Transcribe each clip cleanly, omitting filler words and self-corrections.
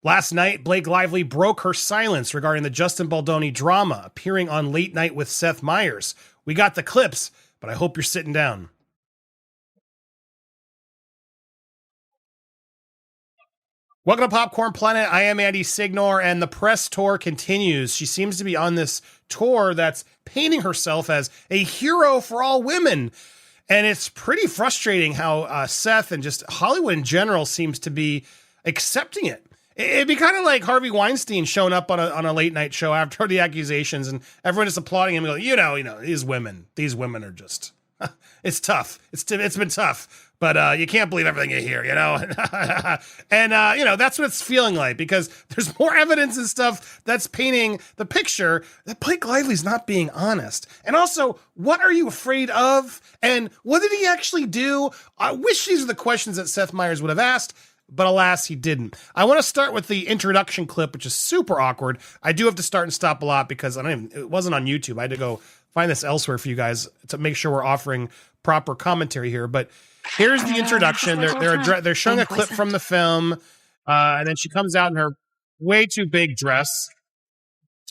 Last night, Blake Lively broke her silence regarding the Justin Baldoni drama, appearing on Late Night with Seth Meyers. We got the clips, but I hope you're sitting down. Welcome to Popcorn Planet. I am Andy Signor, and the press tour continues. She seems to be on this tour that's painting herself as a hero for all women. And it's pretty frustrating how Seth and just Hollywood in general seems to be accepting it. It'd be kind of like Harvey Weinstein showing up on a late night show after the accusations, and everyone just applauding him and going, you know, these women are just, it's tough. It's been tough. But you can't believe everything you hear, you know? And, that's what it's feeling like, because there's more evidence and stuff that's painting the picture that Blake Lively's not being honest. And also, what are you afraid of? And what did he actually do? I wish these are the questions that Seth Meyers would have asked, but alas, he didn't. I want to start with the introduction clip, which is super awkward. I do have to start and stop a lot because it wasn't on YouTube. I had to go find this elsewhere for you guys to make sure we're offering proper commentary here. But here's the introduction. They're showing a clip from the film, and then she comes out in her way too big dress.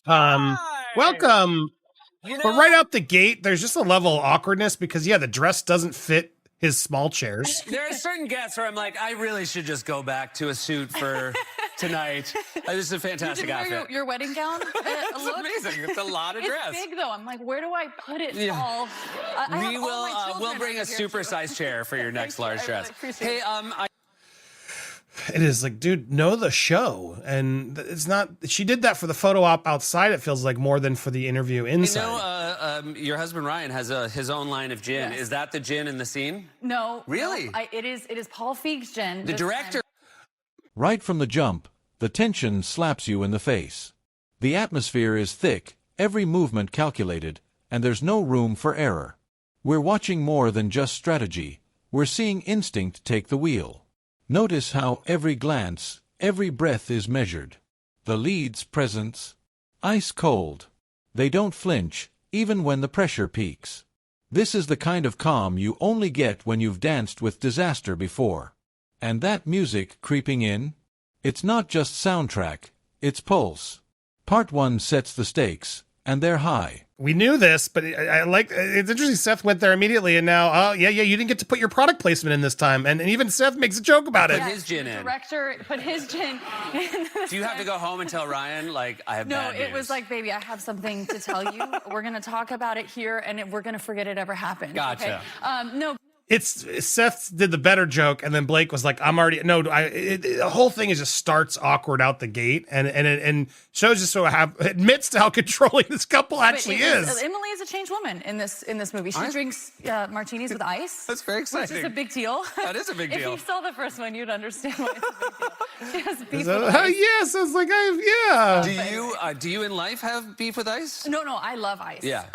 Welcome. But right out the gate, there's just a level of awkwardness because, the dress doesn't fit his small chairs. There are certain guests where I'm like, I really should just go back to a suit for tonight. This is a fantastic outfit. Your wedding gown? It's amazing. It's a lot of dress. It's big though. I'm like, where do I put it all? We'll bring a supersized chair for your next large dress. Hey, It is like, dude, know the show. And it's not, she did that for the photo op outside, it feels like, more than for the interview inside. Your husband Ryan has his own line of gin. Yes. Is that the gin in the scene? No. Really? No, it is Paul Feig's gin. The director. Right from the jump, the tension slaps you in the face. The atmosphere is thick, every movement calculated, and there's no room for error. We're watching more than just strategy. We're seeing instinct take the wheel. Notice how every glance, every breath is measured. The lead's presence, ice cold. They don't flinch, even when the pressure peaks. This is the kind of calm you only get when you've danced with disaster before. And that music creeping in? It's not just soundtrack, it's pulse. Part 1 sets the stakes, and they're high. We knew this, but I like, it's interesting Seth went there immediately, and now, you didn't get to put your product placement in this time, and even Seth makes a joke about it. Put his gin in. The director put his gin in. Do you have to go home and tell Ryan, like, I have bad news? No, it was like, baby, I have something to tell you. We're going to talk about it here, and we're going to forget it ever happened. Gotcha. Okay? No. Seth did the better joke, and then Blake was like, the whole thing is just starts awkward out the gate, and shows just sort of admits to how controlling this couple actually is. Emily is a changed woman in this movie. She drinks martinis with ice. That's very exciting. Which is a big deal. That is a big deal. If you saw the first one, you'd understand why it's a big deal. She has beef with ice. Yes, I was like, Do you in life have beef with ice? No, I love ice. Yeah.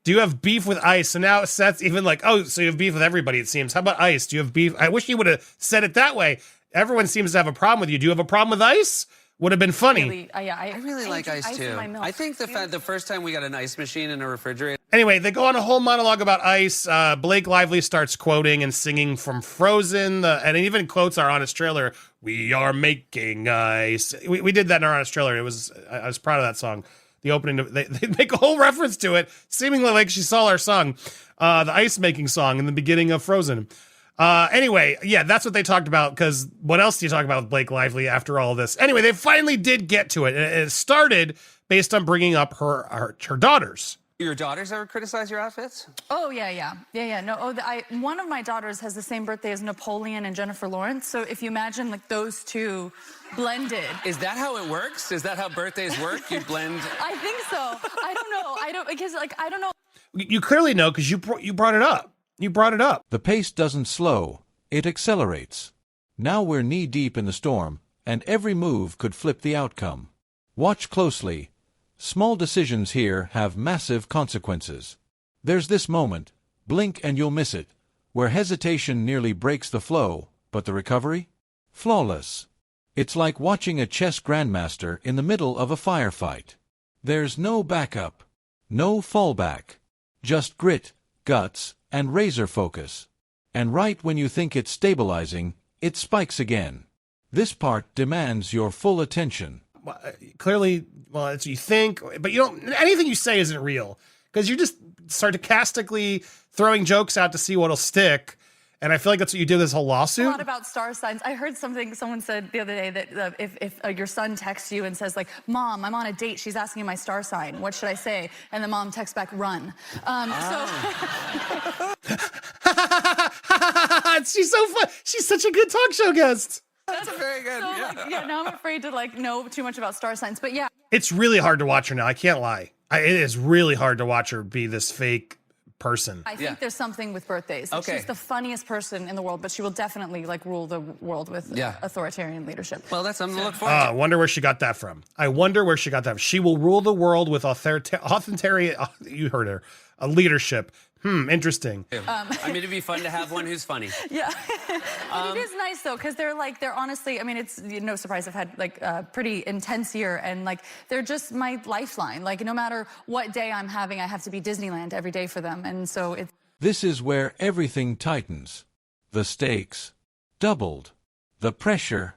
Do you have beef with ice? So now Seth's even like, oh, so you have beef with everybody, it seems. How about ice? Do you have beef? I wish you would have said it that way. Everyone seems to have a problem with you. Do you have a problem with ice? Would have been funny. Really, I really like ice too. I think the first time we got an ice machine in a refrigerator. Anyway, they go on a whole monologue about ice. Blake Lively starts quoting and singing from Frozen, and it even quotes our Honest trailer. We are making ice. We did that in our Honest trailer. I was proud of that song. The opening, they make a whole reference to it, seemingly like she saw our song, the ice making song in the beginning of Frozen. Anyway, that's what they talked about, because what else do you talk about with Blake Lively after all of this? Anyway, they finally did get to it, and it started based on bringing up her daughters. Your daughters ever criticize your outfits? Oh, yeah. No, one of my daughters has the same birthday as Napoleon and Jennifer Lawrence, so if you imagine, like, those two blended. Is that how it works? Is that how birthdays work? You blend? I think so. I don't know. I don't know. You clearly know, because you brought it up. You brought it up. The pace doesn't slow, it accelerates. Now we're knee-deep in the storm, and every move could flip the outcome. Watch closely. Small decisions here have massive consequences. There's this moment, blink and you'll miss it, where hesitation nearly breaks the flow, but the recovery? Flawless. It's like watching a chess grandmaster in the middle of a firefight. There's no backup, no fallback, just grit, guts, and razor focus. And right when you think it's stabilizing, it spikes again. This part demands your full attention. Clearly, well, that's what you think, but you don't. Anything you say isn't real because you're just sarcastically throwing jokes out to see what'll stick. And I feel like that's what you do this whole lawsuit. A lot about star signs. I heard someone said the other day that if your son texts you and says like, "Mom, I'm on a date. She's asking me my star sign. What should I say?" And the mom texts back, "Run." She's so fun. She's such a good talk show guest. That's very good. Now I'm afraid to know too much about star signs. But yeah. It's really hard to watch her now. I can't lie. It is really hard to watch her be this fake person. I think there's something with birthdays. Okay. She's the funniest person in the world, but she will definitely rule the world with authoritarian leadership. Well, that's something to look forward to. I wonder where she got that from. She will rule the world with authoritarian, you heard her, a leadership. Interesting. I mean, it'd be fun to have one who's funny. Yeah. But it is nice, though, because they're honestly, I mean, it's no surprise I've had a pretty intense year, and they're just my lifeline. No matter what day I'm having, I have to be Disneyland every day for them. And so it's. This is where everything tightens. The stakes doubled. The pressure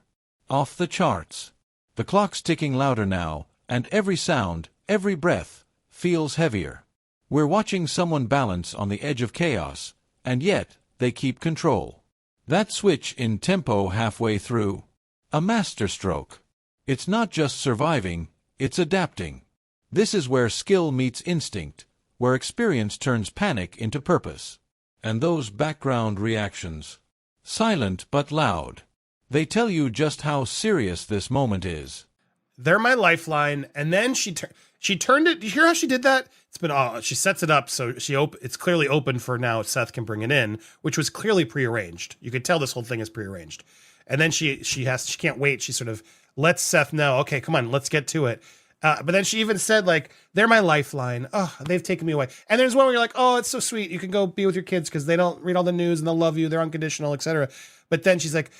off the charts. The clock's ticking louder now, and every sound, every breath, feels heavier. We're watching someone balance on the edge of chaos, and yet they keep control. That switch in tempo halfway through. A masterstroke. It's not just surviving, it's adapting. This is where skill meets instinct, where experience turns panic into purpose. And those background reactions. Silent but loud. They tell you just how serious this moment is. They're my lifeline, and then she turned it. Do you hear how she did that? It's been she sets it up so it's clearly open for now. Seth can bring it in, which was clearly prearranged. You could tell this whole thing is prearranged. And then she can't wait. She sort of lets Seth know, okay, come on, let's get to it. But then she even said they're my lifeline. Oh, they've taken me away. And there's one where you're like, oh, it's so sweet. You can go be with your kids because they don't read all the news and they'll love you. They're unconditional, etc. But then she's like,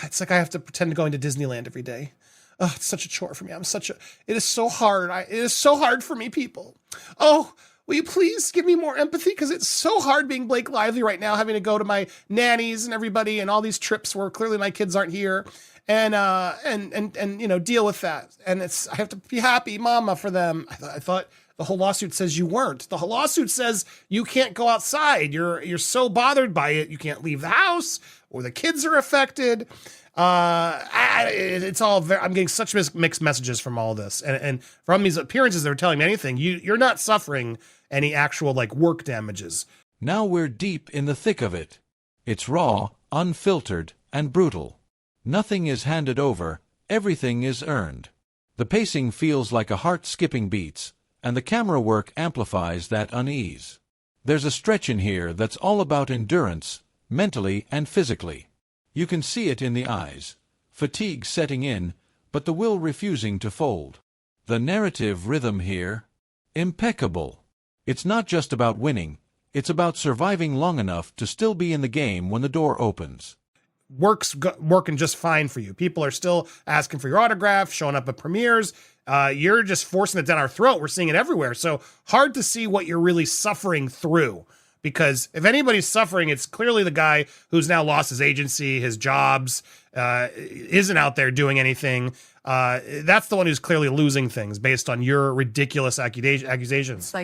it's like I have to pretend to go into Disneyland every day. Oh, it's such a chore for me. It is so hard. It is so hard for me, people. Oh, will you please give me more empathy? Because it's so hard being Blake Lively right now, having to go to my nannies and everybody and all these trips where clearly my kids aren't here and deal with that. And I have to be happy mama for them. I thought the whole lawsuit says you weren't. The whole lawsuit says you can't go outside. You're so bothered by it. You can't leave the house or the kids are affected. It's all I'm getting such mixed messages from all this, and from these appearances, they're telling me anything. You're not suffering any actual work damages. Now we're deep in the thick of it. It's raw, unfiltered, and brutal. Nothing is handed over. Everything is earned. The pacing feels like a heart skipping beats, and the camera work amplifies that unease. There's a stretch in here that's all about endurance, mentally and physically. You can see it in the eyes, fatigue setting in, but the will refusing to fold. The narrative rhythm here, impeccable. It's not just about winning, it's about surviving long enough to still be in the game when the door opens. Working just fine for you. People are still asking for your autograph, showing up at premieres. You're just forcing it down our throat. We're seeing it everywhere. So hard to see what you're really suffering through. Because if anybody's suffering, it's clearly the guy who's now lost his agency, his jobs, isn't out there doing anything. That's the one who's clearly losing things based on your ridiculous accusations.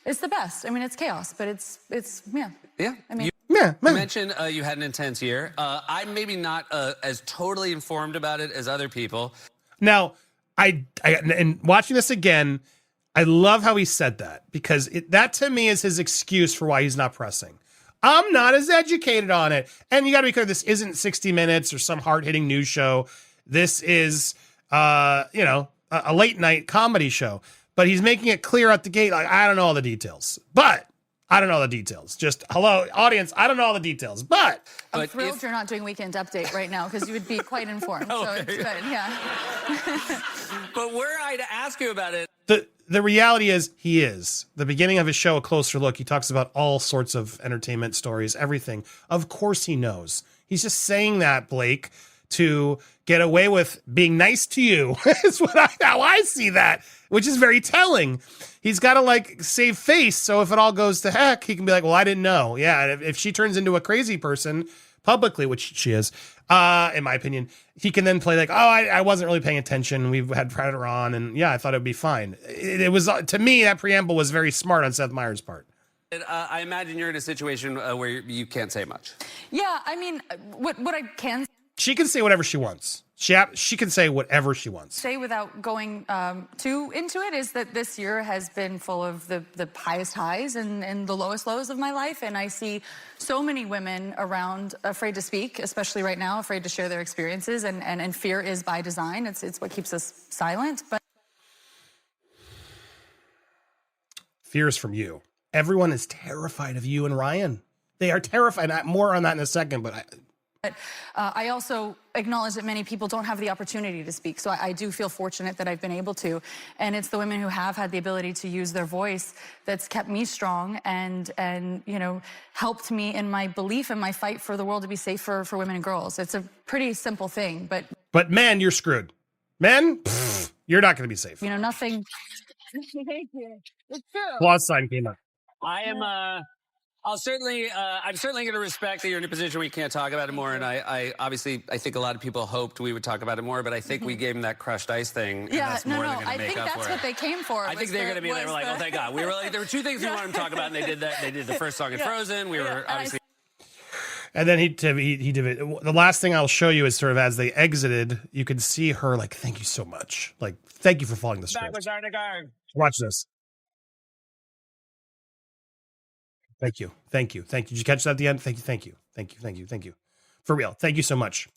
It's the best. I mean, it's chaos, but it's yeah. Yeah. I mean, you mentioned you had an intense year. I'm maybe not as totally informed about it as other people. Now, and watching this again, I love how he said that because that to me is his excuse for why he's not pressing. I'm not as educated on it. And you got to be clear, this isn't 60 Minutes or some hard-hitting news show. This is, a late night comedy show. But he's making it clear at the gate, I don't know all the details. But I don't know the details. Just, hello, audience, I don't know all the details. But I'm thrilled you're not doing Weekend Update right now because you would be quite informed. So it's good, yeah. But were I to ask you about it, the reality is he is. The beginning of his show, A Closer Look, he talks about all sorts of entertainment stories, everything. Of course he knows. He's just saying that, Blake, to get away with being nice to you. Is how I see that, which is very telling. He's got to save face. So if it all goes to heck, he can be like, well, I didn't know. Yeah. If she turns into a crazy person publicly, which she is, in my opinion. He can then play like, oh, I wasn't really paying attention. We've had Predator on, and yeah, I thought it'd be fine. It was, to me, that preamble was very smart on Seth Meyers' part. I imagine you're in a situation where you can't say much. Yeah, I mean, what I can She can say whatever she wants. She can say whatever she wants. say without going too into it is that this year has been full of the highest highs and the lowest lows of my life. And I see so many women around afraid to speak, especially right now, afraid to share their experiences. And fear is by design. It's what keeps us silent. But Fear is from you. Everyone is terrified of you and Ryan. They are terrified. More on that in a second, but I also acknowledge that many people don't have the opportunity to speak. So I do feel fortunate that I've been able to. And it's the women who have had the ability to use their voice that's kept me strong and you know, helped me in my belief and my fight for the world to be safer for women and girls. It's a pretty simple thing, but men, you're screwed. Men, you're not going to be safe. you know, nothing. Thank you. It's true. Plus sign came up. I am. I'm certainly going to respect that you're in a position where you can't talk about it more. And I obviously, I think a lot of people hoped we would talk about it more, but I think we gave them that crushed ice thing. And Yeah, that's no, more no. than going I to make think up that's for what it. they came for. I think they're going to be. They were like, oh, thank God. We were like, there were two things we wanted to talk about, and they did that. They did the first song in Frozen. We were obviously. And then he did it. The last thing I'll show you is sort of as they exited, you could see her like, thank you so much. Like, thank you for following the script. Watch this. Thank you. Thank you. Thank you. Did you catch that at the end? Thank you. Thank you. Thank you. Thank you. Thank you. For real. Thank you so much.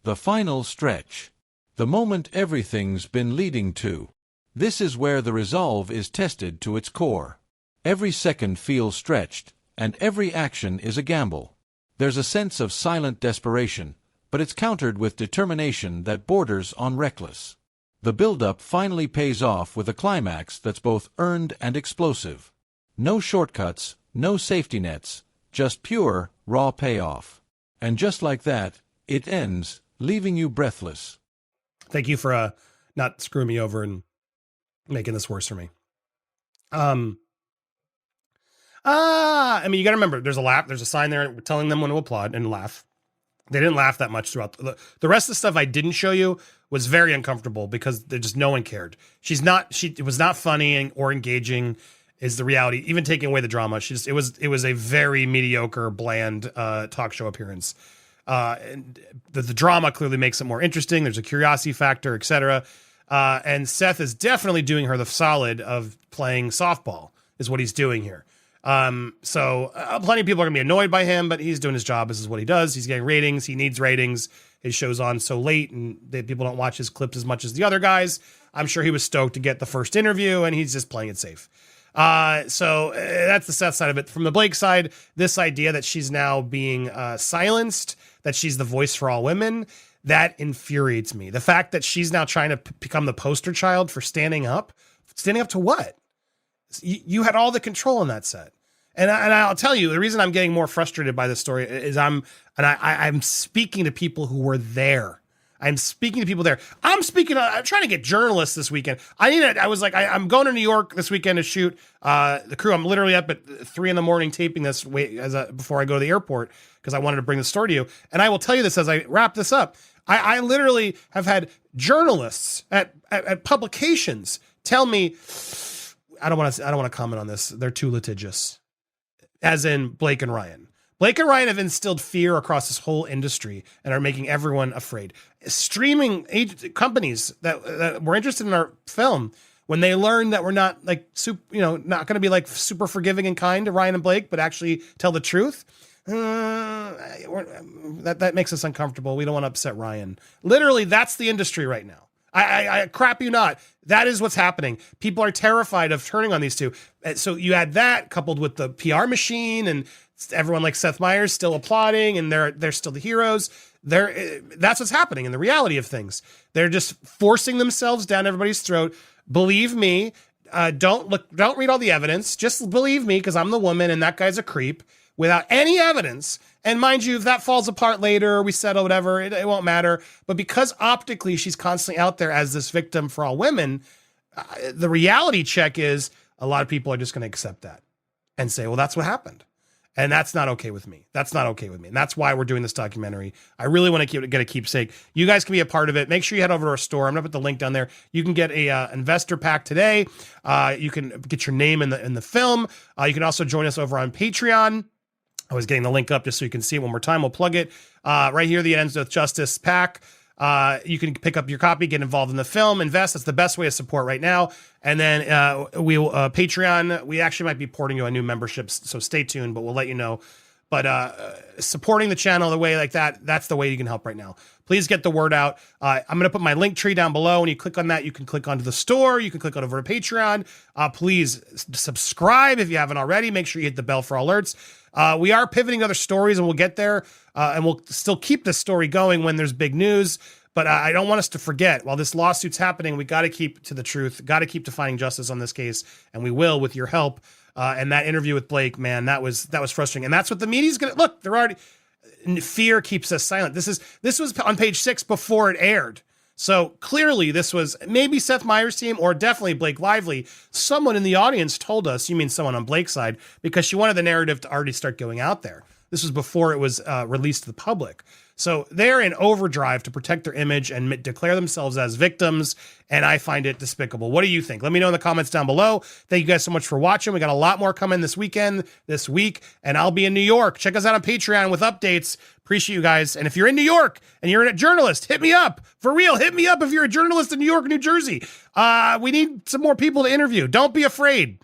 The final stretch. The moment everything's been leading to. This is where the resolve is tested to its core. Every second feels stretched, and every action is a gamble. There's a sense of silent desperation, but it's countered with determination that borders on reckless. The build-up finally pays off with a climax that's both earned and explosive. No shortcuts, no safety nets, just pure, raw payoff. And just like that, it ends, leaving you breathless. Thank you for not screwing me over and making this worse for me. I mean, you got to remember, there's a sign there telling them when to applaud and laugh. They didn't laugh that much throughout. The rest of the stuff I didn't show you was very uncomfortable because no one cared. It was not funny or engaging is the reality. Even taking away the drama, it was a very mediocre, bland talk show appearance. And the drama clearly makes it more interesting. There's a curiosity factor, etc. And Seth is definitely doing her the solid of playing softball is what he's doing here. So plenty of people are gonna be annoyed by him, but he's doing his job. This is what he does. He's getting ratings. He needs ratings. His show's on so late and people don't watch his clips as much as the other guys. I'm sure he was stoked to get the first interview and he's just playing it safe. So that's the Seth side of it. From the Blake side, this idea that she's now being silenced, that she's the voice for all women, that infuriates me. The fact that she's now trying to become the poster child for standing up to what? You had all the control in that set. And I'll tell you, the reason I'm getting more frustrated by this story is I'm speaking to people who were there. I'm speaking to people there. I'm trying to get journalists this weekend. I'm going to New York this weekend to shoot the crew. I'm literally up at 3 a.m. taping this before I go to the airport because I wanted to bring the story to you. And I will tell you this as I wrap this up. I literally have had journalists at publications tell me, I don't want to comment on this. They're too litigious. As in Blake and Ryan. Blake and Ryan have instilled fear across this whole industry and are making everyone afraid. Streaming companies that were interested in our film, when they learned that we're not not going to be like super forgiving and kind to Ryan and Blake, but actually tell the truth, that makes us uncomfortable. We don't want to upset Ryan. Literally, that's the industry right now. I crap you not. That is what's happening. People are terrified of turning on these two. So you add that coupled with the PR machine and everyone like Seth Meyers still applauding and they're still the heroes. That's what's happening in the reality of things. They're just forcing themselves down everybody's throat. Believe me. Don't read all the evidence. Just believe me because I'm the woman and that guy's a creep without any evidence. And mind you, if that falls apart later, we settle, whatever, it won't matter. But because optically she's constantly out there as this victim for all women, the reality check is a lot of people are just going to accept that and say, well, that's what happened. And that's not okay with me. That's not okay with me. And that's why we're doing this documentary. I really want to get a keepsake. You guys can be a part of it. Make sure you head over to our store. I'm going to put the link down there. You can get a investor pack today. You can get your name in the film. You can also join us over on Patreon. I was getting the link up just so you can see it one more time. We'll plug it right here. The Ends with Justice pack. You can pick up your copy, get involved in the film, invest. That's the best way to support right now. And then we'll Patreon. We actually might be porting you a new membership, so stay tuned. But we'll let you know. But supporting the channel the way like that's the way you can help right now. Please get the word out. I'm going to put my link tree down below. When you click on that, you can click onto the store. You can click on over to Patreon. Please subscribe if you haven't already. Make sure you hit the bell for alerts. We are pivoting other stories, and we'll get there. And we'll still keep this story going when there's big news. But I don't want us to forget, while this lawsuit's happening, we got to keep to the truth, got to keep defining justice on this case, and we will with your help. And that interview with Blake, man, that was frustrating. And that's what the media's going to look. They're already fear keeps us silent. This was on page 6 before it aired. So clearly this was maybe Seth Meyers' team or definitely Blake Lively. Someone in the audience told us, you mean someone on Blake's side, because she wanted the narrative to already start going out there. This was before it was released to the public. So they're in overdrive to protect their image and declare themselves as victims, and I find it despicable. What do you think? Let me know in the comments down below. Thank you guys so much for watching. We got a lot more coming this week, and I'll be in New York. Check us out on Patreon with updates. Appreciate you guys. And if you're in New York and you're a journalist, hit me up. For real, hit me up if you're a journalist in New York, New Jersey. We need some more people to interview. Don't be afraid.